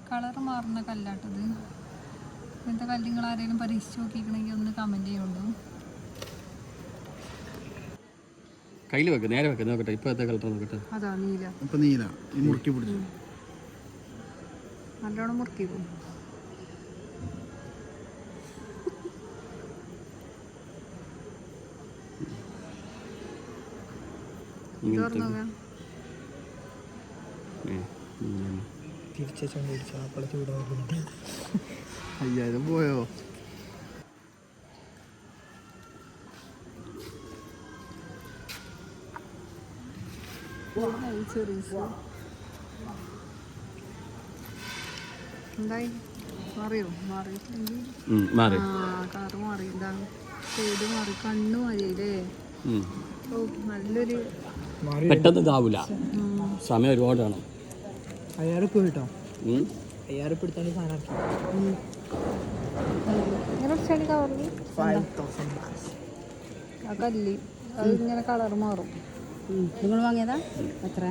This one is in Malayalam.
കളർ മാറുന്ന കല്ലാട്ടത്. ഇങ്ങനത്തെ കല്ല് നിങ്ങൾ ആരെങ്കിലും പരീക്ഷിച്ച് നോക്കിക്കണമെങ്കിൽ ഒന്ന് കമൻറ്റ് ചെയ്യുള്ളൂ. കയ്യിൽ വെക്ക്, നേരെ വെക്ക്, നോക്കട്ടെ ഇപ്പോഴത്തെ കളർ നോക്കട്ടെ. അതാ നീല. ഇപ്പം നീല ഈ മുറുക്കി പിടിച്ചു നല്ലോണം മുറുക്കി പോകും. അയ്യായിരം പോയോ? എന്തായി മാറിയോ? മാറിയിട്ടില്ലെങ്കിൽ കളറ് മാറി. എന്താണ് ഷെയ്ഡ് മാറി, കണ്ണ് മാറിയല്ലേ? ഓ നല്ലൊരു പെട്ടെന്ന് ഇതാവൂല, സമയം ഒരുപാട് വേണം. 5000 ഉറുപ്പിക കിട്ടോ? 5000 ഉറുപ്പിക എടുത്താൽ സാധനം ആ കല്ല് അത് ഇങ്ങനെ കളർ മാറും. നിങ്ങൾ വാങ്ങിയതാ എത്ര?